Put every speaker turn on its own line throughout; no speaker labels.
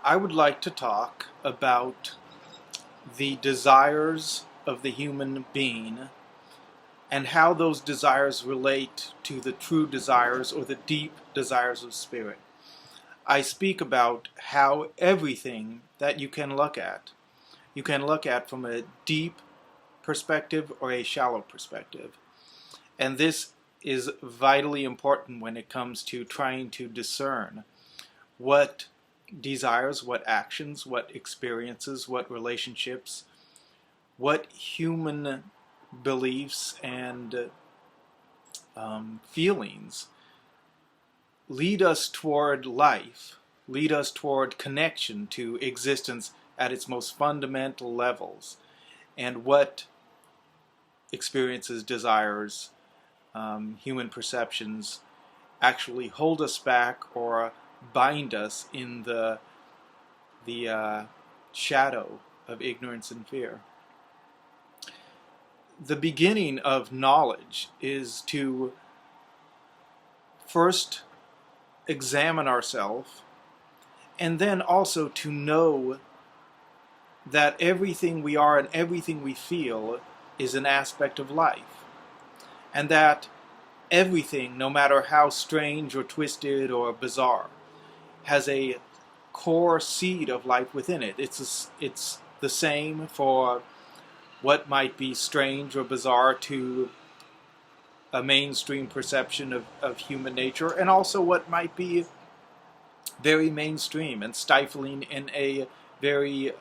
I would like to talk about the desires of the human being and how those desires relate to the true desires or the deep desires of spirit. I speak about how everything that you can look at from a deep perspective or a shallow perspective. And this is vitally important when it comes to trying to discern what desires, what actions, what experiences, what relationships, what human beliefs and feelings lead us toward life, lead us toward connection to existence at its most fundamental levels, and what experiences, desires, human perceptions actually hold us back or bind us in the shadow of ignorance and fear. The beginning of knowledge is to first examine ourselves and then also to know that everything we are and everything we feel is an aspect of life, and that everything, no matter how strange or twisted or bizarre, has a core seed of life within it. It's the same for what might be strange or bizarre to a mainstream perception of human nature, and also what might be very mainstream and stifling in a very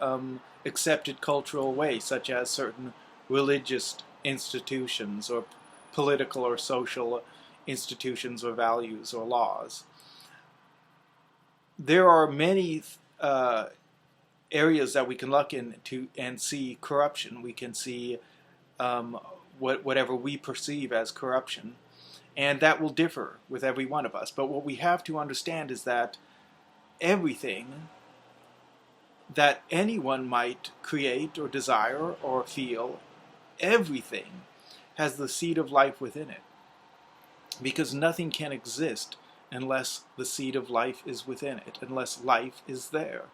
accepted cultural way, such as certain religious institutions or political or social institutions or values or laws. There are many areas that we can look into and see corruption. We can see whatever we perceive as corruption, and that will differ with every one of us. But what we have to understand is that everything that anyone might create or desire or feel, everything has the seed of life within it, because nothing can exist unless the seed of life is within it, unless life is there.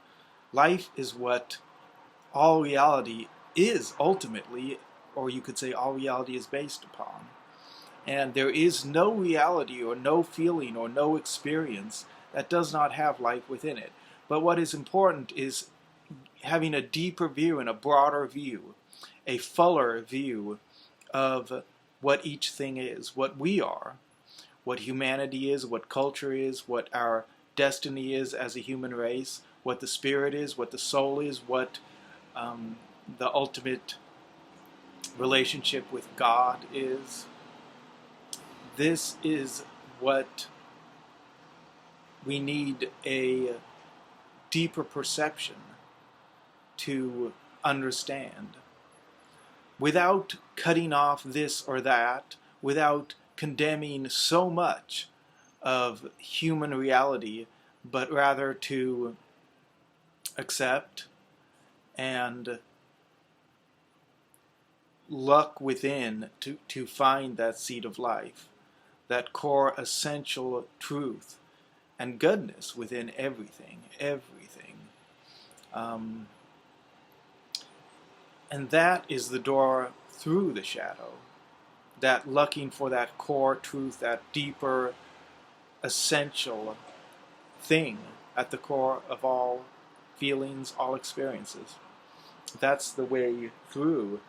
Life is what all reality is ultimately, or you could say all reality is based upon. And there is no reality or no feeling or no experience that does not have life within it. But what is important is having a deeper view and a broader view, a fuller view of what each thing is, what we are, what humanity is, what culture is, what our destiny is as a human race, what the spirit is, what the soul is, what the ultimate relationship with God is. This is what we need a deeper perception to understand. Without cutting off this or that, without condemning so much of human reality, but rather to accept and look within to find that seed of life, that core essential truth and goodness within everything. And that is the door through the shadow, that looking for that core truth, that deeper essential thing at the core of all feelings, all experiences. That's the way through.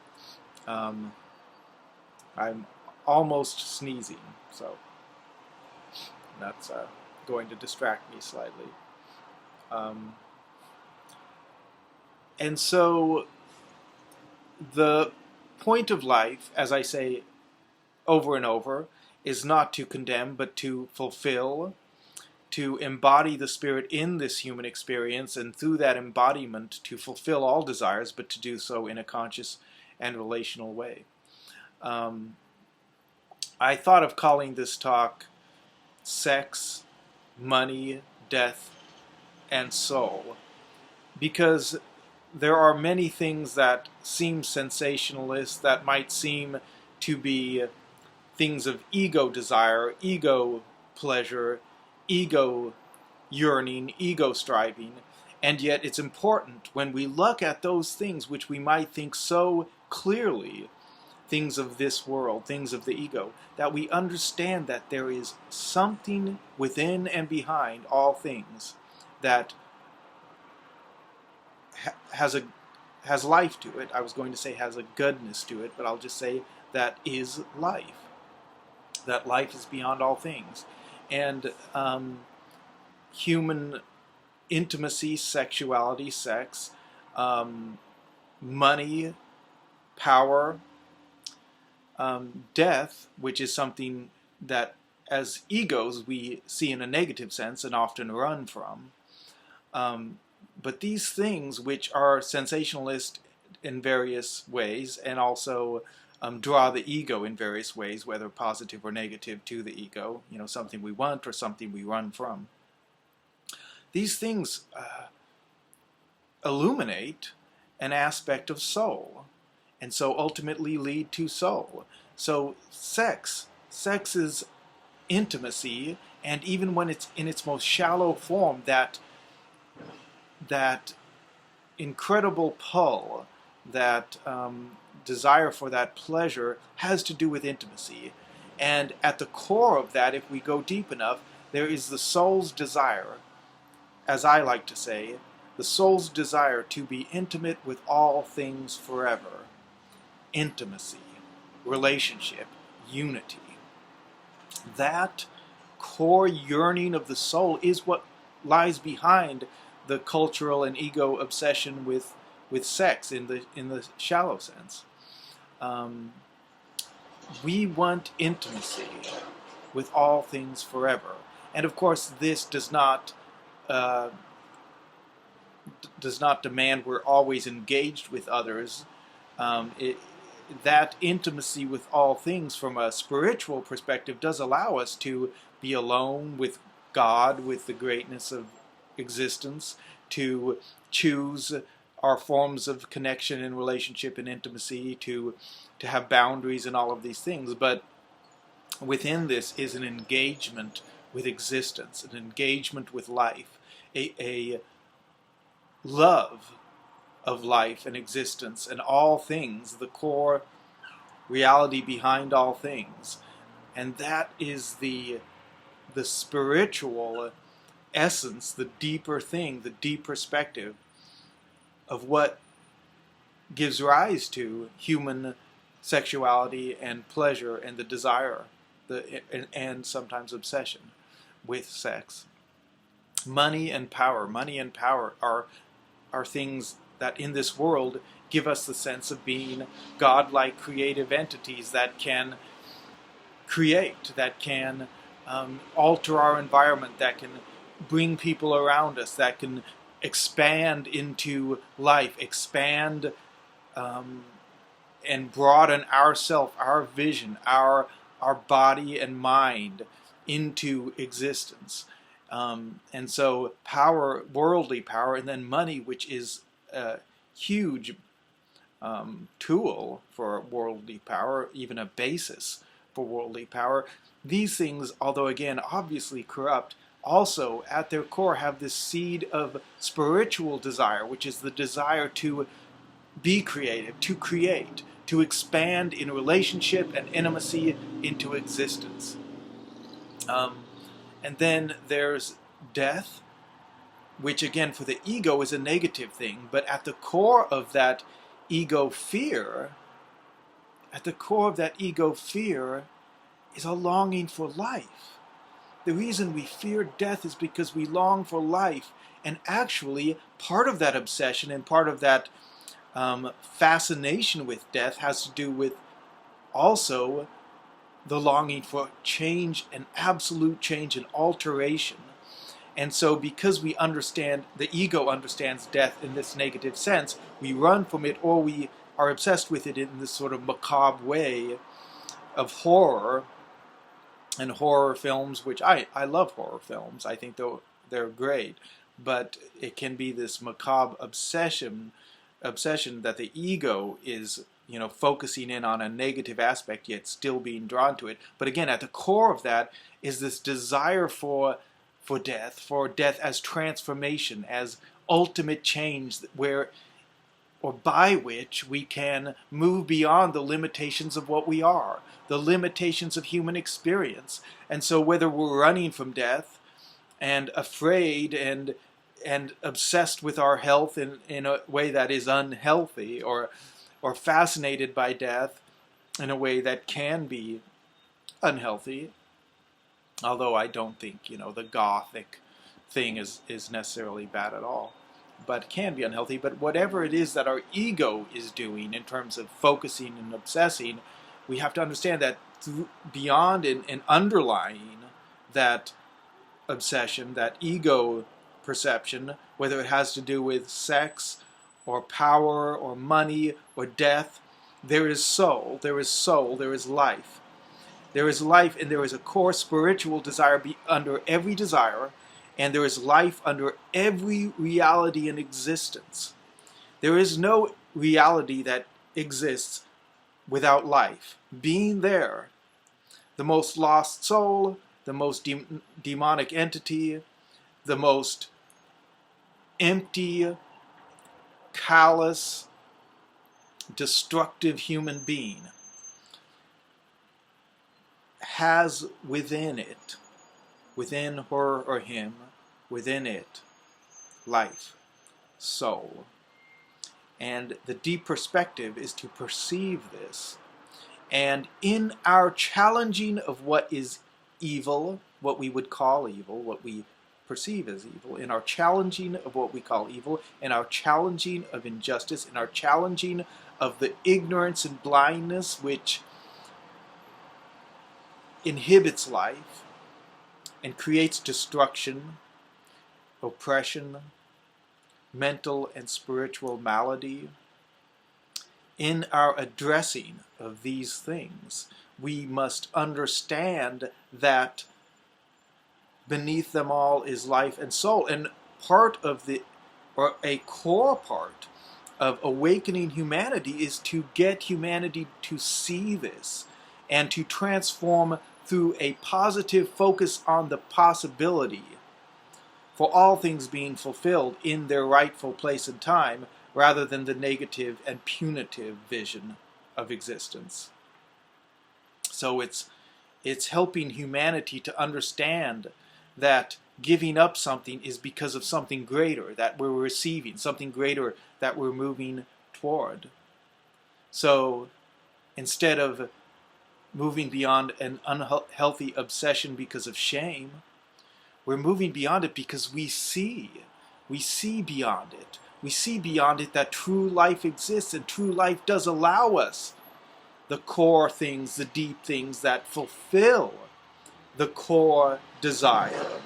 I'm almost sneezing, so that's going to distract me slightly. And so the point of life, as I say over and over, is not to condemn, but to fulfill, to embody the spirit in this human experience, and through that embodiment to fulfill all desires, but to do so in a conscious and relational way. I thought of calling this talk Sex, Money, Death, and Soul, because there are many things that seem sensationalist, that might seem to be things of ego desire, ego pleasure, ego yearning, ego striving, And yet it's important when we look at those things which we might think so clearly, things of this world, things of the ego, that we understand that there is something within and behind all things that has life to it. I was going to say has a goodness to it, but I'll just say that is life. That life is beyond all things. And human intimacy, sexuality, sex, money, power, death, which is something that as egos we see in a negative sense and often run from. But these things, which are sensationalist in various ways and also draw the ego in various ways, whether positive or negative to the ego, something we want or something we run from. These things illuminate an aspect of soul, and so ultimately lead to soul. So sex is intimacy, and even when it's in its most shallow form, that incredible pull, that desire for that pleasure has to do with intimacy. And at the core of that, if we go deep enough, there is the soul's desire, as I like to say, the soul's desire to be intimate with all things forever. Intimacy, relationship, unity. That core yearning of the soul is what lies behind the cultural and ego obsession with sex in the shallow sense. We want intimacy with all things forever, and of course, this does not demand we're always engaged with others. That intimacy with all things, from a spiritual perspective, does allow us to be alone with God, with the greatness of existence, to choose our forms of connection and relationship and intimacy, to have boundaries and all of these things. But within this is an engagement with existence, an engagement with life, a love of life and existence and all things, the core reality behind all things. And that is the spiritual essence, the deeper thing, the deep perspective of what gives rise to human sexuality and pleasure and the desire, and sometimes obsession with sex. Money and power are things that in this world give us the sense of being godlike creative entities that can create, that can alter our environment, that can bring people around us, that can expand into life, expand and broaden ourself, our vision, our body and mind into existence. And so power, worldly power, and then money, which is a huge tool for worldly power, even a basis for worldly power. These things, although again obviously corrupt, also at their core have this seed of spiritual desire, which is the desire to be creative, to create, to expand in relationship and intimacy into existence. And then there's death, which again for the ego is a negative thing, but at the core of that ego fear, is a longing for life. The reason we fear death is because we long for life, and actually part of that obsession and part of that fascination with death has to do with also the longing for change, and absolute change and alteration. And so because we understand, the ego understands death in this negative sense, we run from it, or we are obsessed with it in this sort of macabre way of horror, and horror films, which I love horror films. I think they're great, but it can be this macabre obsession that the ego is focusing in on a negative aspect, yet still being drawn to it. But again, at the core of that is this desire for for death as transformation, as ultimate change, where or by which we can move beyond the limitations of what we are, the limitations of human experience. And so whether we're running from death and afraid and obsessed with our health in a way that is unhealthy, or fascinated by death in a way that can be unhealthy, although I don't think, the Gothic thing is necessarily bad at all, but can be unhealthy. But whatever it is that our ego is doing in terms of focusing and obsessing, we have to understand that beyond and underlying that obsession, that ego perception, whether it has to do with sex or power or money or death, there is soul, there is life. There is life, and there is a core spiritual desire under every desire, and there is life under every reality in existence. There is no reality that exists without life being there. The most lost soul, the most demonic entity, the most empty, callous, destructive human being has within it, within her or him, within it, life, soul. And the deep perspective is to perceive this. And in our challenging of what is evil, what we would call evil, what we perceive as evil, in our challenging of what we call evil, in our challenging of injustice, in our challenging of the ignorance and blindness which inhibits life and creates destruction, oppression, mental and spiritual malady. In our addressing of these things, we must understand that beneath them all is life and soul. And part of or a core part of awakening humanity is to get humanity to see this and to transform through a positive focus on the possibility for all things being fulfilled in their rightful place and time, rather than the negative and punitive vision of existence. So it's helping humanity to understand that giving up something is because of something greater that we're receiving, something greater that we're moving toward. So instead of moving beyond an unhealthy obsession because of shame, we're moving beyond it because we see beyond it. We see beyond it that true life exists, and true life does allow us the core things, the deep things that fulfill the core desire,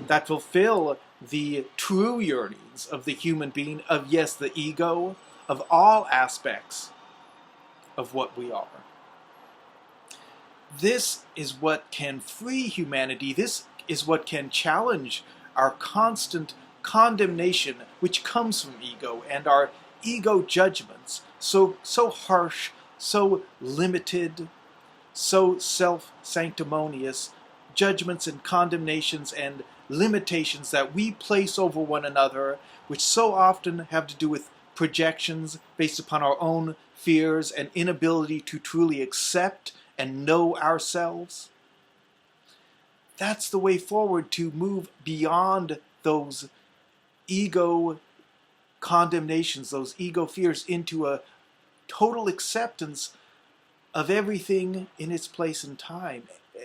that fulfill the true yearnings of the human being, of, yes, the ego, of all aspects of what we are. This is what can free humanity. This is what can challenge our constant condemnation which comes from ego, and our ego judgments, so harsh, so limited, so self-sanctimonious, judgments and condemnations and limitations that we place over one another, which so often have to do with projections based upon our own fears and inability to truly accept and know ourselves. That's the way forward, to move beyond those ego condemnations, those ego fears, into a total acceptance of everything in its place and time.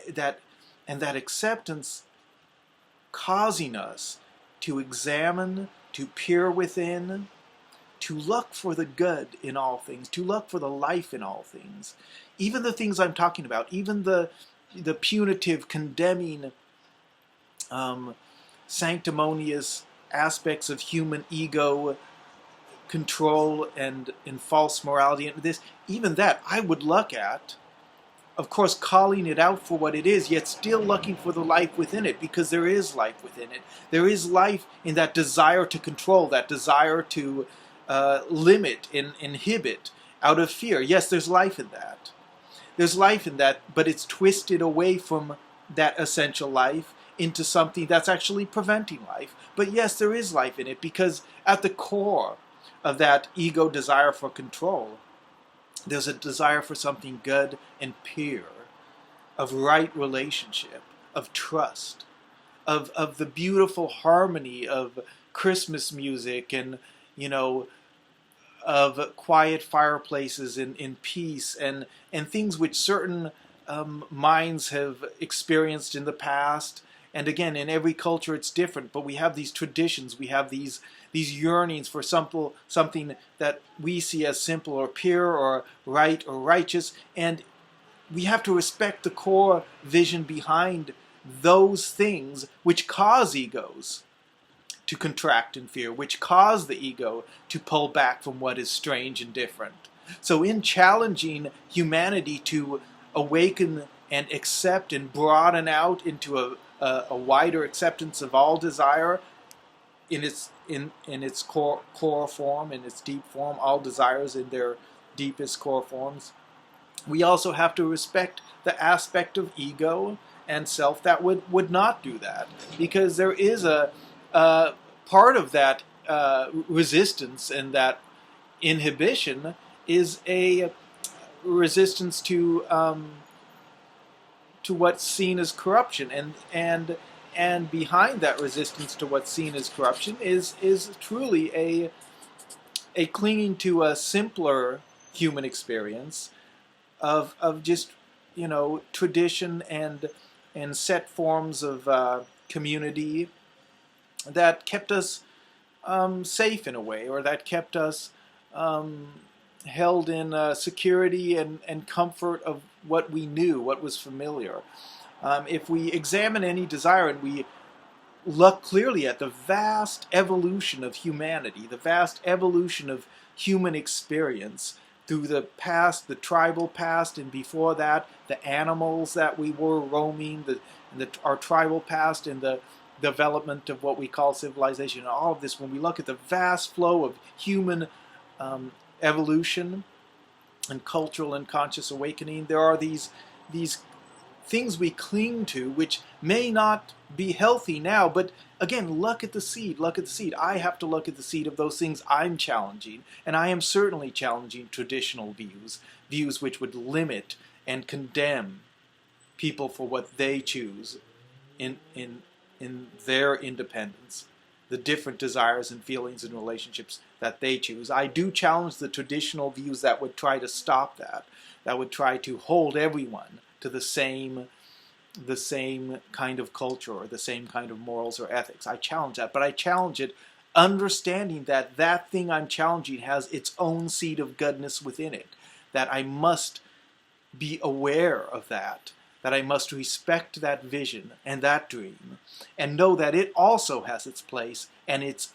That acceptance causing us to examine, to peer within, to look for the good in all things, to look for the life in all things. Even the things I'm talking about, even the punitive, condemning, sanctimonious aspects of human ego control and false morality, and this, even that I would look at, of course, calling it out for what it is, yet still looking for the life within it, because there is life within it. There is life in that desire to control, that desire to limit and inhibit out of fear. Yes, there's life in that. There's life in that, but it's twisted away from that essential life into something that's actually preventing life. But yes, there is life in it, because at the core of that ego desire for control, there's a desire for something good and pure, of right relationship, of trust, of the beautiful harmony of Christmas music, and, you know, of quiet fireplaces in peace, and things which certain minds have experienced in the past. And again, in every culture it's different, but we have these traditions, we have these yearnings for something that we see as simple or pure or right or righteous, and we have to respect the core vision behind those things which cause egos to contract in fear, which cause the ego to pull back from what is strange and different. So in challenging humanity to awaken and accept and broaden out into a wider acceptance of all desire in its core form, in its deep form, all desires in their deepest core forms, we also have to respect the aspect of ego and self that would not do that, because there is a part of that resistance and that inhibition is a resistance to what's seen as corruption, and behind that resistance to what's seen as corruption is truly a clinging to a simpler human experience of just, you know, tradition and set forms of community that kept us safe in a way, or that kept us held in security and comfort of what we knew, what was familiar. If we examine any desire and we look clearly at the vast evolution of humanity, the vast evolution of human experience through the past, the tribal past, and before that, the animals that we were roaming, our tribal past, and the development of what we call civilization, and all of this, when we look at the vast flow of human evolution and cultural and conscious awakening, there are these things we cling to which may not be healthy now, but again, look at the seed, look at the seed. I have to look at the seed of those things I'm challenging, and I am certainly challenging traditional views which would limit and condemn people for what they choose in their independence, the different desires and feelings and relationships that they choose. I do challenge the traditional views that would try to stop that would try to hold everyone to the same kind of culture or the same kind of morals or ethics. I challenge that, but I challenge it understanding that that thing I'm challenging has its own seed of goodness within it, that I must be aware of that I must respect that vision and that dream, and know that it also has its place and its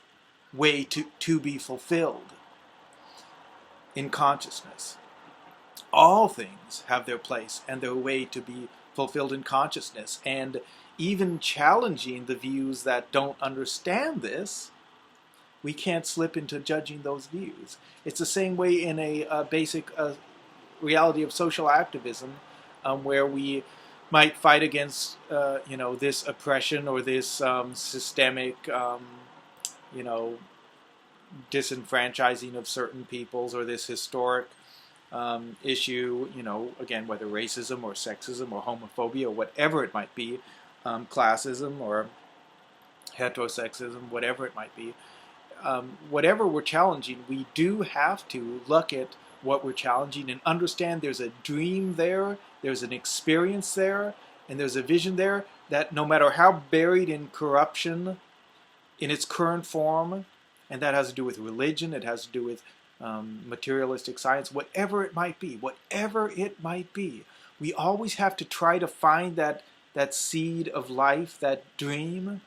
way to be fulfilled in consciousness. All things have their place and their way to be fulfilled in consciousness, and even challenging the views that don't understand this, we can't slip into judging those views. It's the same way in a basic reality of social activism, where we might fight against, this oppression or this systemic, disenfranchising of certain peoples, or this historic issue, again, whether racism or sexism or homophobia or whatever it might be, classism or heterosexism, whatever it might be. Whatever we're challenging, we do have to look at what we're challenging and understand there's a dream there, there's an experience there, and there's a vision there that no matter how buried in corruption in its current form, and that has to do with religion, it has to do with materialistic science, whatever it might be, we always have to try to find that seed of life, that dream,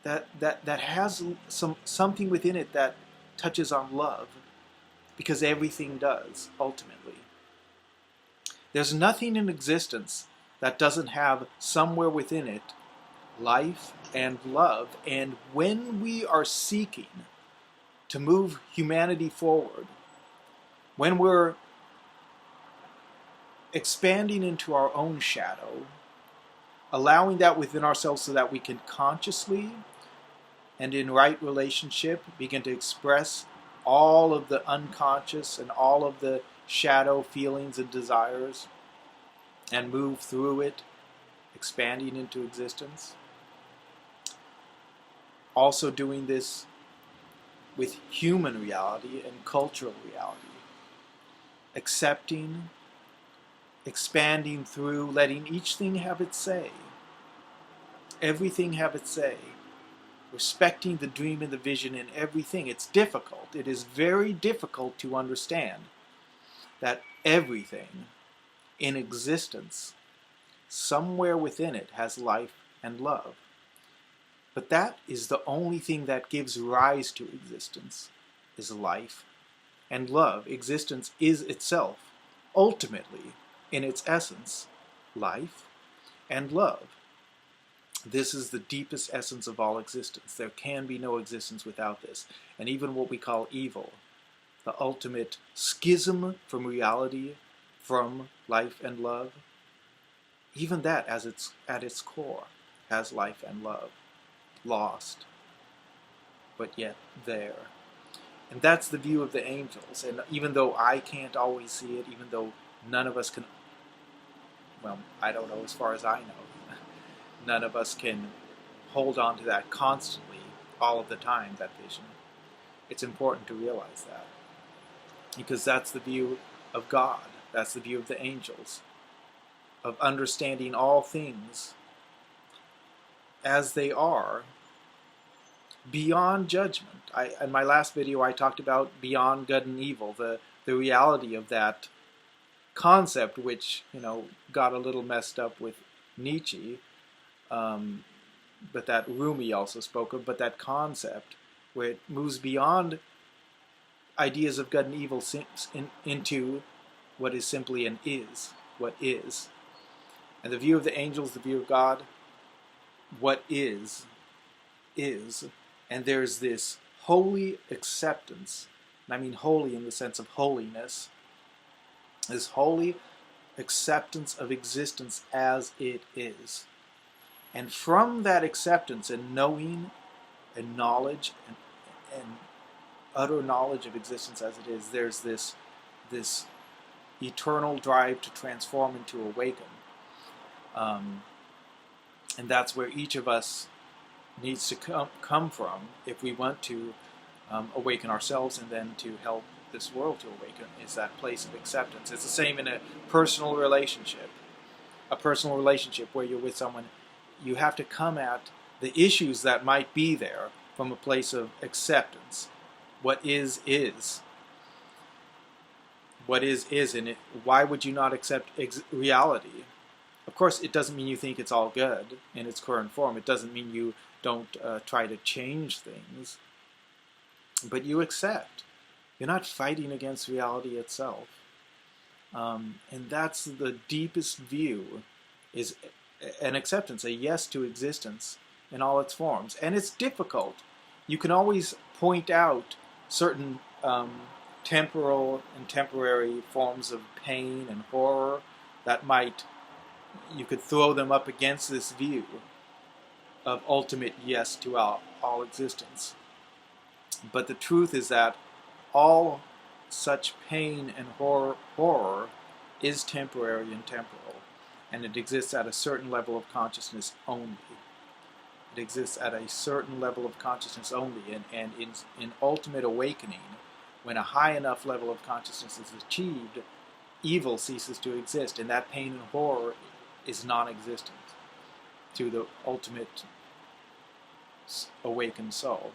that has something within it that touches on love, because everything does, ultimately. There's nothing in existence that doesn't have somewhere within it life and love, and when we are seeking to move humanity forward, when we're expanding into our own shadow, allowing that within ourselves so that we can consciously and in right relationship begin to express all of the unconscious and all of the shadow feelings and desires and move through it, expanding into existence. Also doing this with human reality and cultural reality. Accepting, expanding through, letting each thing have its say. Everything have its say. Respecting the dream and the vision in everything. It's difficult. It is very difficult to understand that everything in existence, somewhere within it, has life and love. But that is the only thing that gives rise to existence, is life and love. Existence is itself, ultimately, in its essence, life and love. This is the deepest essence of all existence. There can be no existence without this. And even what we call evil, the ultimate schism from reality, from life and love, even that at its core has life and love, lost, but yet there. And that's the view of the angels. And even though I can't always see it, even though none of us can, well, I don't know, as far as I know, none of us can hold on to that constantly, all of the time, that vision. It's important to realize that. Because that's the view of God. That's the view of the angels. Of understanding all things as they are, beyond judgment. In my last video I talked about beyond good and evil, the reality of that concept, which, got a little messed up with Nietzsche, but that Rumi also spoke of, but that concept where it moves beyond ideas of good and evil into what is simply an is, what is. And the view of the angels, the view of God, what is. And there's this holy acceptance, and I mean holy in the sense of holiness, this holy acceptance of existence as it is. And from that acceptance and knowing and knowledge and utter knowledge of existence as it is, there's this eternal drive to transform and to awaken. And that's where each of us needs to come from if we want to awaken ourselves and then to help this world to awaken, is that place of acceptance. It's the same in a personal relationship. A personal relationship where you're with someone, you have to come at the issues that might be there from a place of acceptance. What is. What is, and why would you not accept reality? Of course, it doesn't mean you think it's all good in its current form. It doesn't mean you don't try to change things. But you accept. You're not fighting against reality itself. And that's the deepest view, is an acceptance, a yes to existence in all its forms. And it's difficult. You can always point out certain temporal and temporary forms of pain and horror that you could throw them up against this view of ultimate yes to all existence. But the truth is that all such pain and horror is temporary and temporal, and it exists at a certain level of consciousness only. It exists at a certain level of consciousness only, and in ultimate awakening, when a high enough level of consciousness is achieved, evil ceases to exist, and that pain and horror is non-existent to the ultimate awakened soul.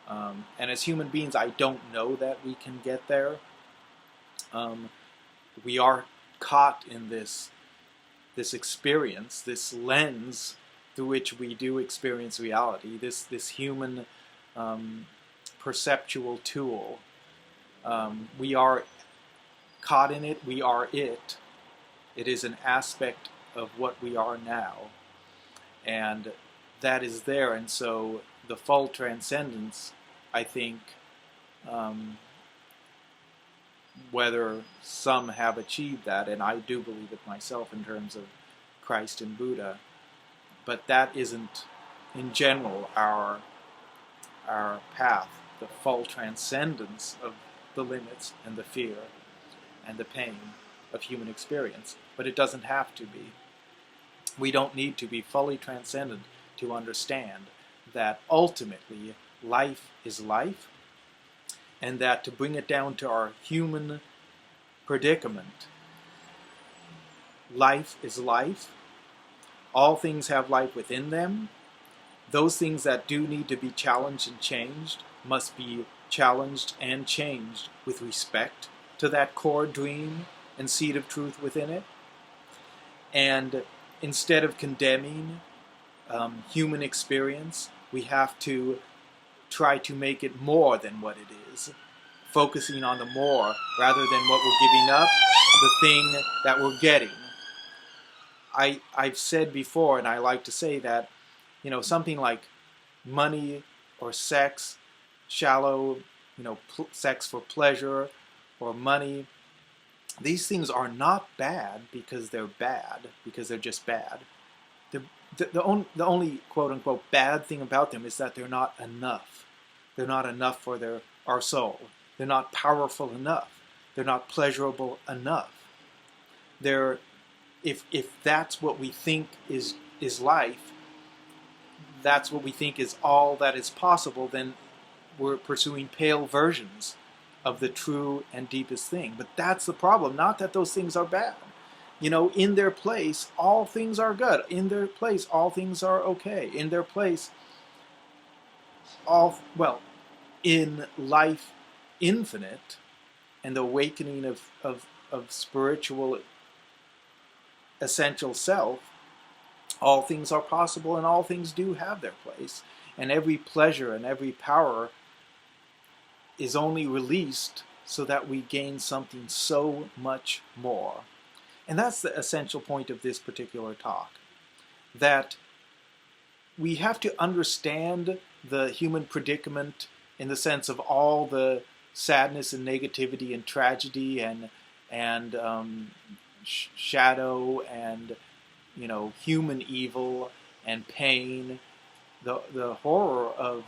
And as human beings, I don't know that we can get there. We are caught in this experience, this lens through which we do experience reality, this human perceptual tool. We are caught in it, we are it. It is an aspect of what we are now. And that is there, and so the full transcendence, I think, whether some have achieved that, and I do believe it myself in terms of Christ and Buddha, but that isn't, in general, our path, the full transcendence of the limits and the fear and the pain of human experience. But it doesn't have to be. We don't need to be fully transcendent to understand that ultimately life is life, and that to bring it down to our human predicament, life is life. All things have life within them. Those things that do need to be challenged and changed must be challenged and changed with respect to that core dream and seed of truth within it. And instead of condemning human experience, we have to try to make it more than what it is, focusing on the more rather than what we're giving up, the thing that we're getting. I've said before, and I like to say that, something like money or sex, shallow, sex for pleasure or money, these things are not bad because they're just bad. The only quote-unquote bad thing about them is that they're not enough. They're not enough for our soul. They're not powerful enough. They're not pleasurable enough. If that's what we think is life, that's what we think is all that is possible, then we're pursuing pale versions of the true and deepest thing. But that's the problem, not that those things are bad. In their place, all things are good. In their place, all things are okay. In their place, in life infinite and the awakening of spiritual essential self, all things are possible and all things do have their place. And every pleasure and every power is only released so that we gain something so much more. And that's the essential point of this particular talk, that we have to understand the human predicament in the sense of all the sadness and negativity and tragedy and shadow and human evil and pain, the horror of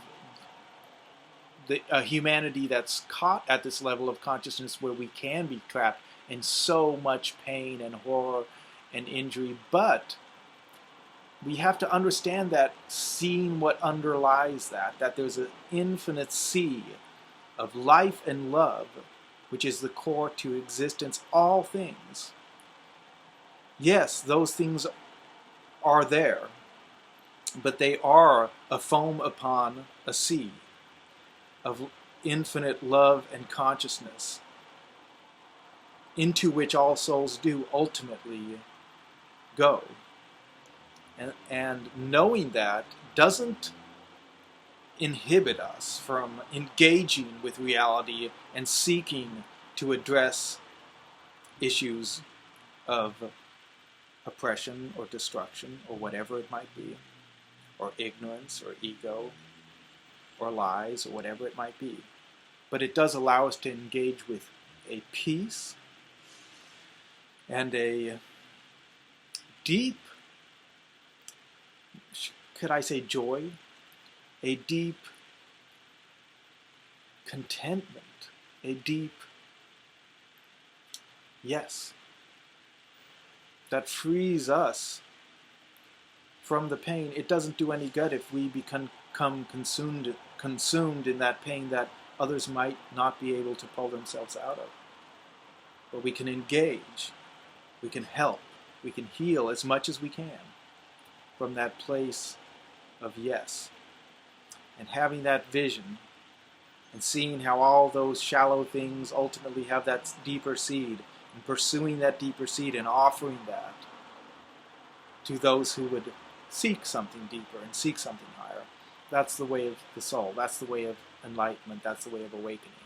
a humanity that's caught at this level of consciousness where we can be trapped in so much pain and horror and injury. But we have to understand that, seeing what underlies that there's an infinite sea of life and love, which is the core to existence, all things. Yes, those things are there, but they are a foam upon a sea of infinite love and consciousness, into which all souls do ultimately go. And knowing that doesn't inhibit us from engaging with reality and seeking to address issues of oppression or destruction or whatever it might be, or ignorance or ego or lies or whatever it might be. But it does allow us to engage with a peace and a deep, could I say joy, a deep contentment, a deep yes, that frees us from the pain. It doesn't do any good if we become consumed in that pain that others might not be able to pull themselves out of. But we can engage, we can help, we can heal as much as we can from that place of yes. And having that vision and seeing how all those shallow things ultimately have that deeper seed, and pursuing that deeper seed and offering that to those who would seek something deeper and seek something higher. That's the way of the soul. That's the way of enlightenment. That's the way of awakening.